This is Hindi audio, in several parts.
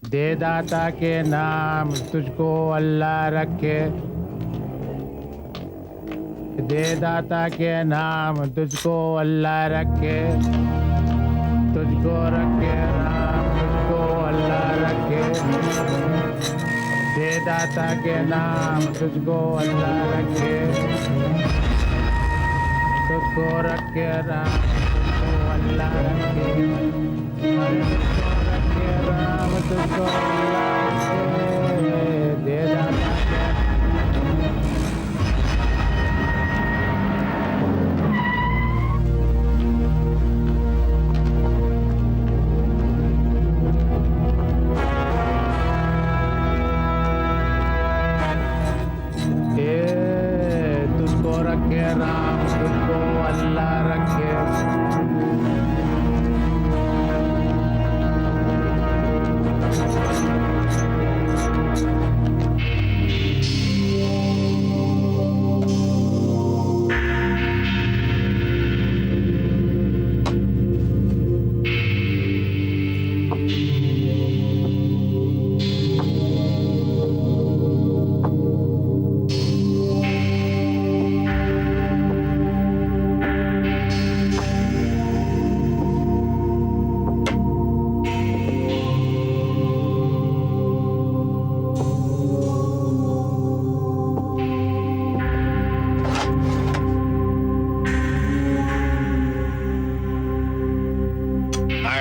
दे दाता के नाम तुझको अल्लाह रखे, दे दाता के नाम तुझको अल्लाह रखे, तुझको रखे राम तुझको अल्लाह रखे, दे दाता के नाम तुझको अल्लाह रखे, तुझको रखे राम तुझको अल्लाह रखे, तुझको रखे राम तुझको अल्लाह रखे, दे दाता के तुझको रखे राम तुझको अल्लाह रखे,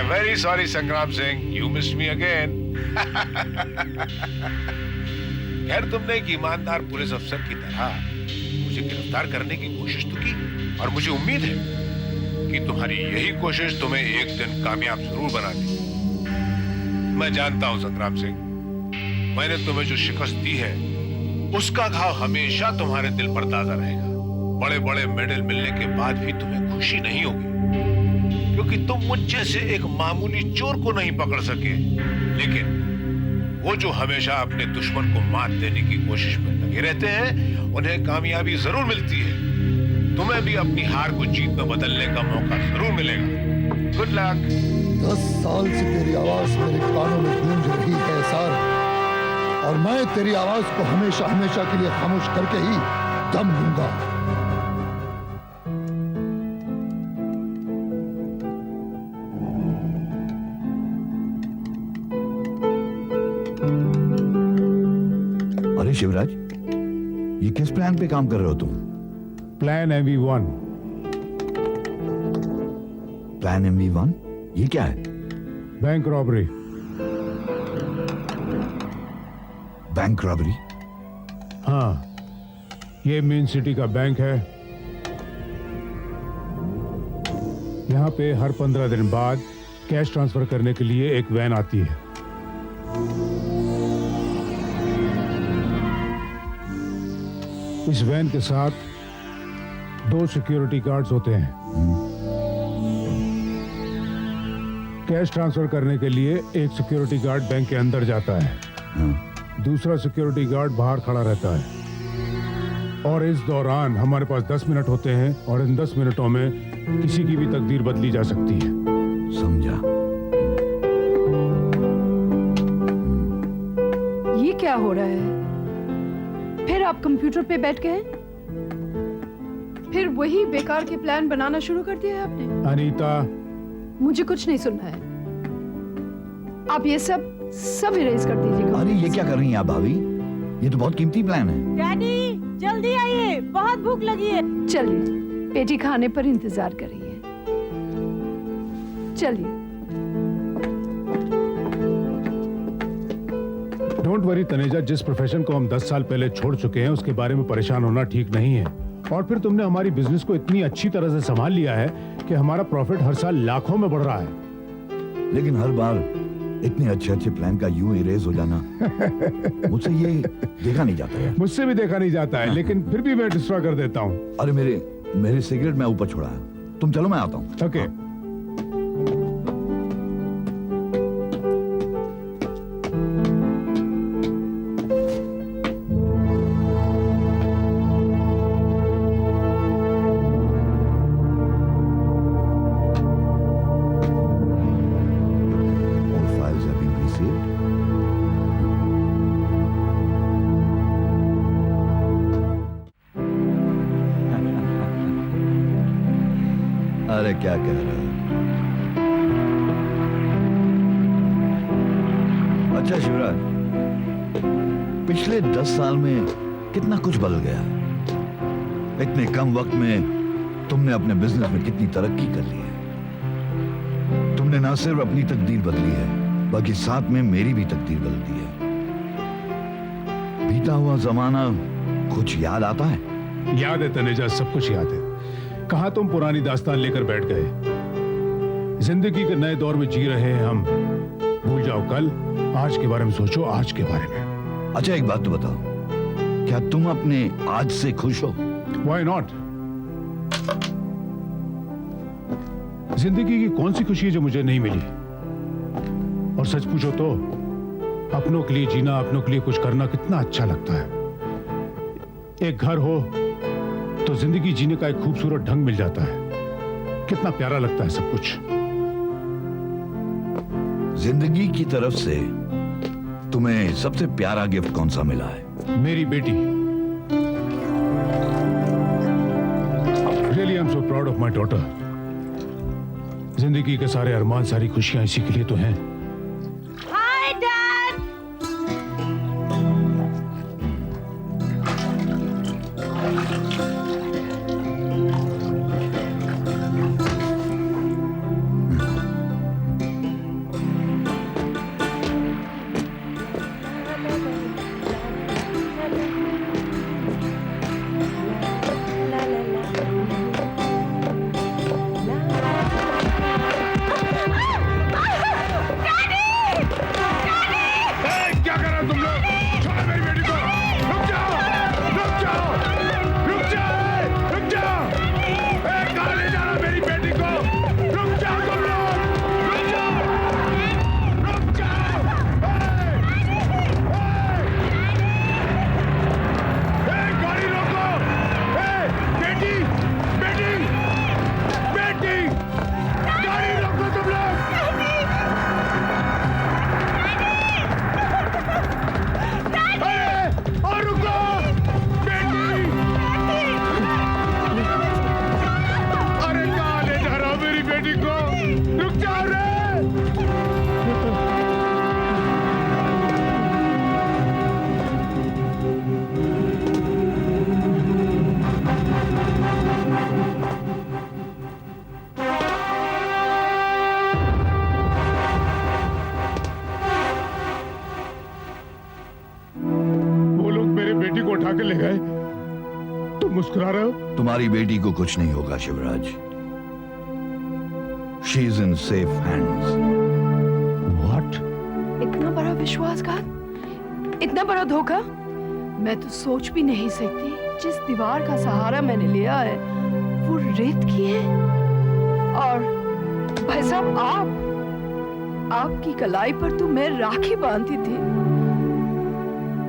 Very sorry, Sangram Singh. You missed me again. खैर तुमने एक ईमानदार पुलिस अफसर की तरह मुझे गिरफ्तार करने की कोशिश तो की और मुझे उम्मीद है कि तुम्हारी यही कोशिश तुम्हें एक दिन कामयाब जरूर बना देगी। मैं जानता हूं संग्राम सिंह, मैंने तुम्हें जो शिकस्त दी है उसका घाव हमेशा तुम्हारे दिल पर ताजा रहेगा। बड़े बड़े मेडल मिलने के बाद भी तुम्हें खुशी नहीं होगी क्योंकि तुम मुझ जैसे एक मामूली चोर को नहीं पकड़ सके, लेकिन वो जो हमेशा अपने दुश्मन को मात देने की कोशिश में लगे रहते हैं उन्हें कामयाबी जरूर मिलती है। तुम्हें भी अपनी हार को जीत में बदलने का मौका जरूर मिलेगा। Good luck. 10 साल से तेरी आवाज मेरे कानों में गूंज रही है सर, और मैं तेरी आवाज को हमेशा हमेशा के लिए खामोश करके ही दम लूंगा। अरे शिवराज, ये किस प्लान पे काम कर रहे हो तुम? Plan MV1। Plan MV1? ये क्या है? Bank robbery. Bank robbery? हाँ, ये मेन सिटी का बैंक है। यहाँ पे हर 15 दिन बाद कैश ट्रांसफर करने के लिए एक वैन आती है। इस वैन के साथ 2 सिक्योरिटी गार्ड्स होते हैं। कैश ट्रांसफर करने के लिए एक सिक्योरिटी गार्ड बैंक के अंदर जाता है, दूसरा सिक्योरिटी गार्ड बाहर खड़ा रहता है, और इस दौरान हमारे पास 10 मिनट होते हैं और इन 10 मिनटों में किसी की भी तकदीर बदली जा सकती है। समझा। ये क्या हो रहा है? फिर आप कंप्यूटर पे बैठ गए? फिर वही बेकार के प्लान बनाना शुरू कर दिया है आपने? अनीता, मुझे कुछ नहीं सुनना है। आप ये सब इरेज कर दीजिएगा। अरे ये क्या कर रही हैं आप भाभी? ये तो बहुत कीमती प्लान है। डैडी जल्दी आइए, बहुत भूख लगी है। चलिए, बेटी खाने पर इंतजार कर रही है। चलिए। डोंट वरी तनेजा, जिस प्रोफेशन को हम 10 साल पहले छोड़ चुके हैं उसके बारे में परेशान होना ठीक नहीं है। और फिर तुमने हमारी बिजनेस को इतनी अच्छी तरह से संभाल लिया है कि हमारा प्रॉफिट हर साल लाखों में बढ़ रहा है। लेकिन हर बार इतने अच्छे अच्छे प्लान का यूं इरेज हो जाना मुझसे ये देखा नहीं जाता है। मुझसे भी देखा नहीं जाता है, लेकिन फिर भी मैं डिस्ट्रॉय कर देता हूँ। अरे मेरे सिगरेट मैं ऊपर छोड़ा है, तुम चलो मैं आता हूँ। Okay. All files have been received. अरे क्या कह रहे हो? अच्छा शिवराज, पिछले 10 साल में कितना कुछ बदल गया। इतने कम वक्त में तुमने अपने बिजनेस में कितनी तरक्की कर ली है। तुमने ना सिर्फ अपनी तकदीर बदली है, बल्कि साथ में मेरी भी तकदीर बदल दी है। बीता हुआ जमाना कुछ याद आता है? याद है तनेजा, सब कुछ याद है। कहां तुम पुरानी दास्तान लेकर बैठ गए। जिंदगी के नए दौर में जी रहे हैं हम। भूल जाओ कल, आज के बारे में सोचो, आज के बारे में। अच्छा एक बात तो बताओ, क्या तुम अपने आज से खुश हो? Why not? जिंदगी की कौन सी खुशी है जो मुझे नहीं मिली? और सच पूछो तो अपनों के लिए जीना, अपनों के लिए कुछ करना कितना अच्छा लगता है। एक घर हो तो जिंदगी जीने का एक खूबसूरत ढंग मिल जाता है। कितना प्यारा लगता है सब कुछ। जिंदगी की तरफ से तुम्हें सबसे प्यारा गिफ्ट कौन सा मिला है? मेरी बेटी। Really, I'm so proud of my daughter. जिंदगी के सारे अरमान, सारी खुशियां इसी के लिए तो हैं। Hi dad. क्या कर रहे हो तुम लोग? छोड़ो मेरी बेटी को। रुक जाओ, रुक जाओ, रुक जाओ, रुक जाओ। कहाँ ले जा रहा मेरी बेटी को? रुक जाओ तुम लोग, रुक जाओ, रुक जाओ। गाड़ी रोको। बेटी, बेटी, बेटी, गाड़ी रोको तुम लोग। और रुको बेटी। अरे कहाँ ले जा रहा मेरी बेटी को? रुक जाओ रे। वो लोग मेरे बेटी को उठा के ले गए। तुम मुस्कुरा रहे हो? तुम्हारी बेटी को कुछ नहीं होगा Shivraj. She is in safe hands. What? इतना बड़ा विश्वासघात, इतना बड़ा धोखा मैं तो सोच भी नहीं सकती। जिस दीवार का सहारा मैंने लिया है वो रेत की है। और भाई साहब, आपकी कलाई पर तो मैं राखी बांधती थी।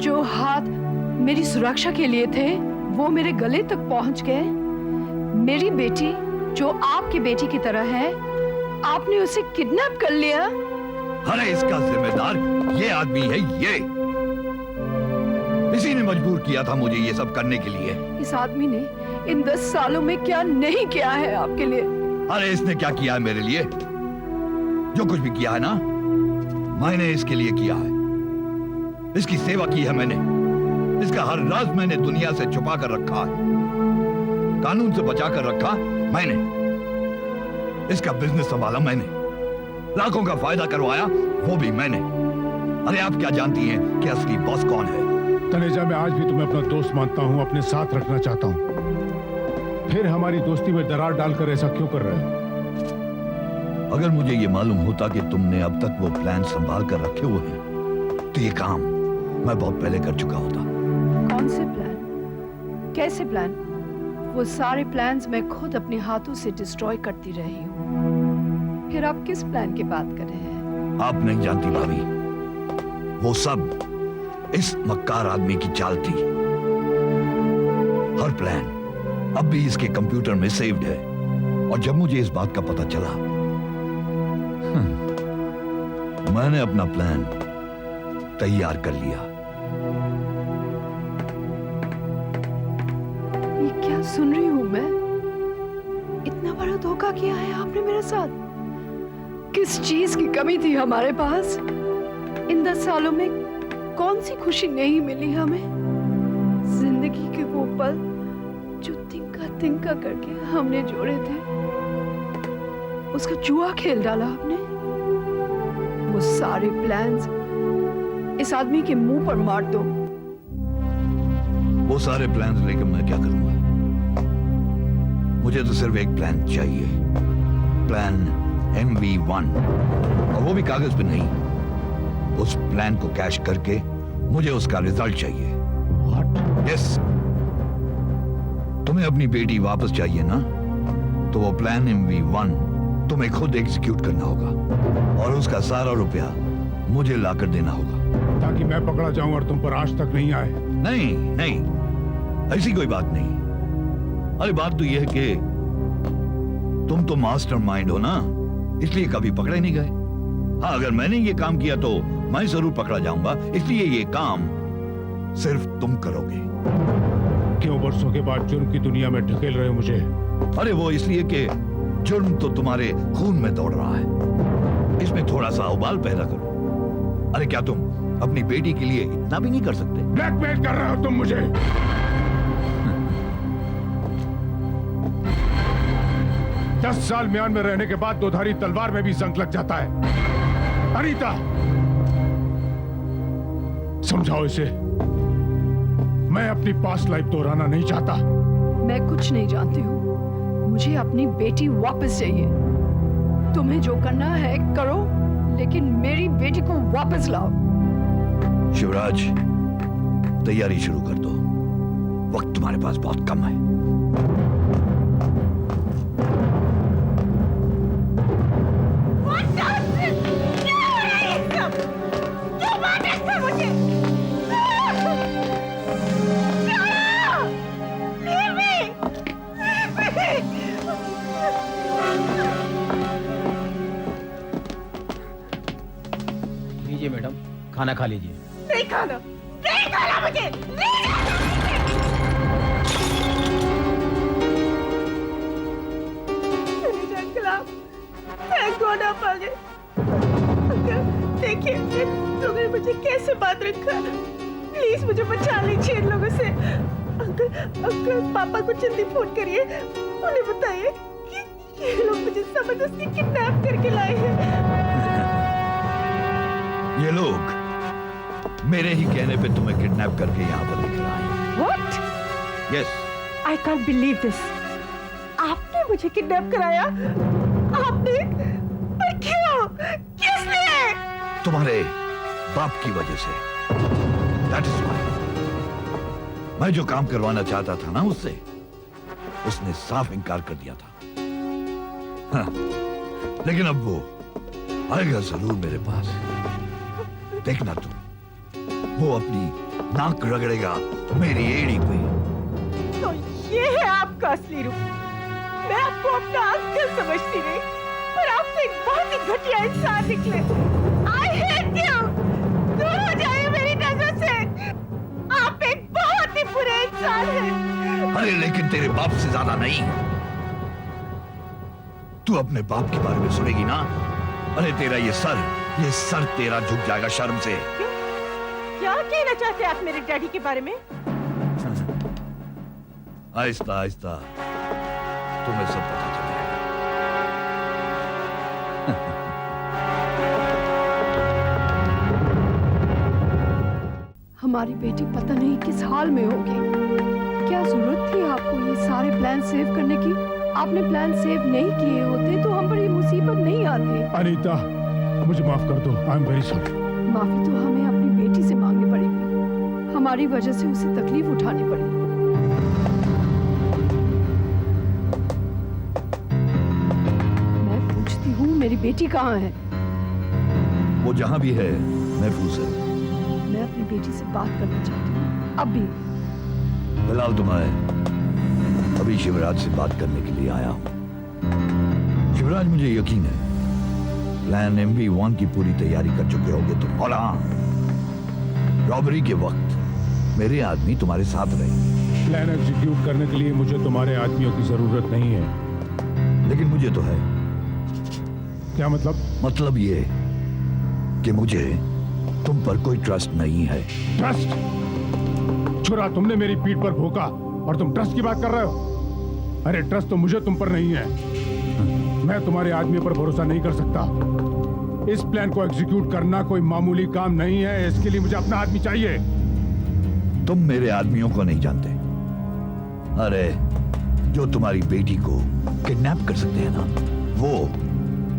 जो हाथ मेरी सुरक्षा के लिए थे वो मेरे गले तक पहुंच गए। मेरी बेटी जो आपकी बेटी की तरह है, आपने उसे किडनैप कर लिया। अरे इसका जिम्मेदार ये आदमी है। ये इसी ने मजबूर किया था मुझे ये सब करने के लिए। इस आदमी ने इन 10 सालों में क्या नहीं किया है आपके लिए? अरे इसने क्या किया है मेरे लिए? जो कुछ भी किया है ना, मैंने इसके लिए किया है। इसकी सेवा की है मैंने। इसका हर राज मैंने दुनिया से छुपा कर रखा है, कानून से बचा कर रखा मैंने। इसका बिजनेस संभाला मैंने, लाखों का फायदा करवाया वो भी मैंने। अरे आप क्या जानती हैं कि असली बॉस कौन है? तनेजा, मैं आज भी तुम्हें अपना दोस्त मानता हूँ, अपने साथ रखना चाहता हूँ। फिर हमारी दोस्ती में दरार डालकर ऐसा क्यों कर रहे हो? अगर मुझे ये मालूम होता कि तुमने अब तक वो प्लान संभाल कर रखे हुए हैं, तो ये काम मैं बहुत पहले कर चुका होता। कौन से प्लान? कैसे प्लान? वो सारे प्लान्स मैं खुद अपने हाथों से डिस्ट्रॉय करती रही हूँ। फिर आप किस प्लान की बात कर रहे हैं? आप नहीं जानती भाभी, वो सब इस मक्कार आदमी की चाल थी। हर प्लान अब भी इसके कंप्यूटर में सेव्ड है। और जब मुझे इस बात का पता चला, मैंने अपना प्लान तैयार कर लिया। ये क्या सुन रही हूँ मैं? इतना बड़ा धोखा किया है आपने मेरे साथ। किस चीज की कमी थी हमारे पास? इन 10 सालों में कौन सी खुशी नहीं मिली हमें? जिंदगी के वो पल जो तिनका तिनका करके हमने जोड़े थे, उसका जुआ खेल डाला आपने। वो सारे प्लान्स इस आदमी के मुंह पर मार दो। वो सारे प्लान लेकर मैं क्या करूंगा? मुझे तो सिर्फ एक प्लान चाहिए, प्लान MV1, और वो भी कागज पे नहीं। उस प्लान को कैश करके मुझे उसका रिजल्ट चाहिए। यस, तुम्हें अपनी बेटी वापस चाहिए ना, तो वो प्लान MV1 तुम्हें खुद एग्जीक्यूट करना होगा और उसका सारा रुपया मुझे लाकर देना होगा, ताकि मैं पकड़ा जाऊं और तुम पर आज तक नहीं आए। नहीं नहीं, ऐसी कोई बात नहीं। अरे बात तो यह है कि तुम तो मास्टरमाइंड हो ना, इसलिए कभी पकड़े नहीं गए। हाँ, अगर मैंने ये काम किया तो मैं जरूर पकड़ा जाऊंगा, इसलिए ये काम सिर्फ तुम करोगे। क्यों बरसों के बाद जुर्म की दुनिया में ढकेल रहे हो मुझे? अरे वो इसलिए कि जुर्म तो तुम्हारे खून में दौड़ रहा है, इसमें थोड़ा सा उबाल पैदा करो। अरे क्या तुम अपनी बेटी के लिए इतना भी नहीं कर सकते? ब्लैकमेल कर रहे हो तुम मुझे? 10 साल म्यान में रहने के बाद दोधारी तलवार में भी जंग लग जाता है। अनीता, समझाओ इसे। मैं अपनी पास्ट लाइफ दोहराना नहीं चाहता। मैं कुछ नहीं जानती हूँ, मुझे अपनी बेटी वापस चाहिए। तुम्हें जो करना है करो, लेकिन मेरी बेटी को वापस लाओ। शिवराज, तैयारी शुरू कर दो, वक्त तुम्हारे पास बहुत कम है। लीजिए मैडम, खाना खा लीजिए। नहीं खाना, नहीं खाना मुझे, नहीं जाना। देखिए इन लोगों ने मुझे कैसे बात रखा है। प्लीज मुझे बचा लीजिए इन लोगों से। अंकल पापा को जल्दी फोन करिए, उन्हें बताइए कि ये लोग मुझे जबरदस्ती किडनैप करके लाए हैं। ये लोग मेरे ही कहने पे तुम्हें किडनैप करके यहाँ पर लेकर आए हैं। What? Yes. I can't believe this. आपने मुझे किडनैप कराया? आपने? पर क्यों? किस लिए? तुम्हारे बाप की वजह से। That is why. मैं जो काम करवाना चाहता था ना उससे, उसने साफ इनकार कर दिया था। हाँ, लेकिन अब वो आएगा जरूर मेरे पास। देखना तुम, वो अपनी नाक रगड़ेगा मेरी एड़ी पे। तो ये है आपका असली रूप। मैं आपको अपना अंकल समझती रही, पर आप तो एक बहुत ही घटिया इंसान निकले। I hate you! दूर हो जाइए मेरी नजर से। आप एक बहुत ही बुरे इंसान हैं। अरे लेकिन तेरे बाप से ज्यादा नहीं। तू अपने बाप के बारे में सुनेगी ना, अरे तेरा ये सर तेरा झुक जाएगा शर्म से। क्या कहना चाहते हैं आप मेरे डैडी के बारे में? आहिस्ता आहिस्ता तुम्हें सब पता चलेगा। हमारी बेटी पता नहीं किस हाल में होगी। क्या जरूरत थी आपको ये सारे प्लान सेव करने की? आपने प्लान सेव नहीं किए होते तो हम पर ये मुसीबत नहीं आती। अनीता, मुझे माफ कर दो। I am very sorry. माफी तो हमें अपनी बेटी से मांगनी पड़ेगी। हमारी वजह से उसे तकलीफ उठानी पड़ी। मैं पूछती हूँ, मेरी बेटी कहाँ है? वो जहां भी है महफूज है। मैं अपनी बेटी से बात करना चाहती हूँ अभी। फिलहाल तो मैं अभी शिवराज से बात करने के लिए आया हूं। शिवराज, मुझे यकीन है प्लान MV1 की पूरी तैयारी कर चुके होगे तुम। और हाँ, रॉबरी के वक्त मेरे आदमी तुम्हारे साथ रहेंगे। प्लान एग्जीक्यूट करने के लिए मुझे तुम्हारे आदमियों की जरूरत नहीं है। लेकिन मुझे तो है। क्या मतलब? मतलब ये कि मुझे तुम पर कोई ट्रस्ट नहीं है। ट्रस्ट? छुरा, तुमने मेरी पीठ पर भोंका और तुम ट्रस्ट की बात कर रहे हो? अरे ट्रस्ट तो मुझे तुम पर नहीं है। मैं तुम्हारे आदमी पर भरोसा नहीं कर सकता। इस प्लान को एग्जीक्यूट करना कोई मामूली काम नहीं है। इसके लिए मुझे अपना आदमी चाहिए। तुम मेरे आदमियों को नहीं जानते। अरे जो तुम्हारी बेटी को किडनैप कर सकते हैं ना, वो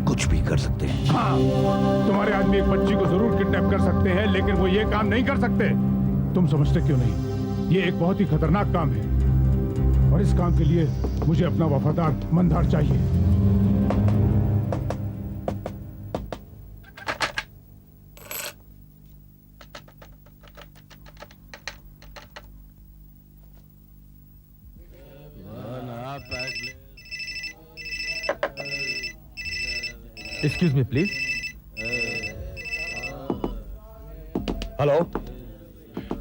कुछ भी कर सकते हैं। हाँ, तुम्हारे आदमी एक बच्ची को जरूर किडनैप कर सकते हैं, लेकिन वो ये काम नहीं कर सकते। तुम समझते क्यों नहीं? ये एक बहुत ही खतरनाक काम है और इस काम के लिए मुझे अपना वफादार मंदार चाहिए। Excuse me please. Hello,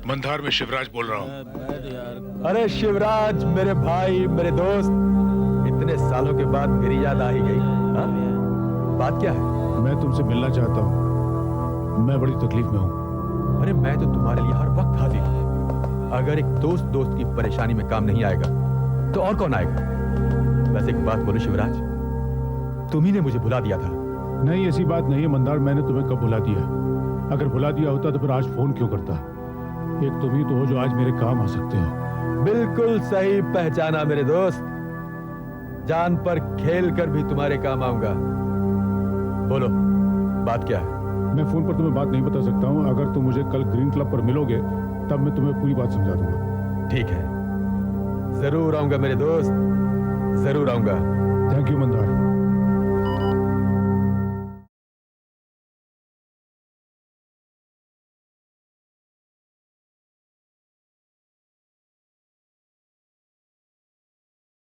Mandar में शिवराज बोल रहा हूँ। अरे शिवराज, मेरे भाई, मेरे दोस्त, इतने सालों के बाद मेरी याद आ ही गई। हाँ? बात क्या है? मैं तुमसे मिलना चाहता हूँ। मैं बड़ी तकलीफ में हूँ। अरे मैं तो तुम्हारे लिए हर वक्त हाजिर हूँ। अगर एक दोस्त दोस्त की परेशानी में काम नहीं आएगा तो और कौन आएगा? वैसे एक बात बोलो शिवराज, तुम्ही ने मुझे भुला दिया था। नहीं, ऐसी बात नहीं है मंदार। मैंने तुम्हें कब भुला दिया? अगर भुला दिया होता तो फिर आज फोन क्यों करता? एक तुम ही तो हो जो आज मेरे काम आ सकते हो। बिल्कुल सही पहचाना मेरे दोस्त। जान पर खेल कर भी तुम्हारे काम आऊंगा। बोलो, बात क्या है? मैं फोन पर तुम्हें बात नहीं बता सकता हूँ। अगर तुम मुझे कल ग्रीन क्लब पर मिलोगे तब मैं तुम्हें पूरी बात समझा दूंगा। ठीक है, जरूर आऊंगा मेरे दोस्त, जरूर आऊंगा। Thank you Mandar.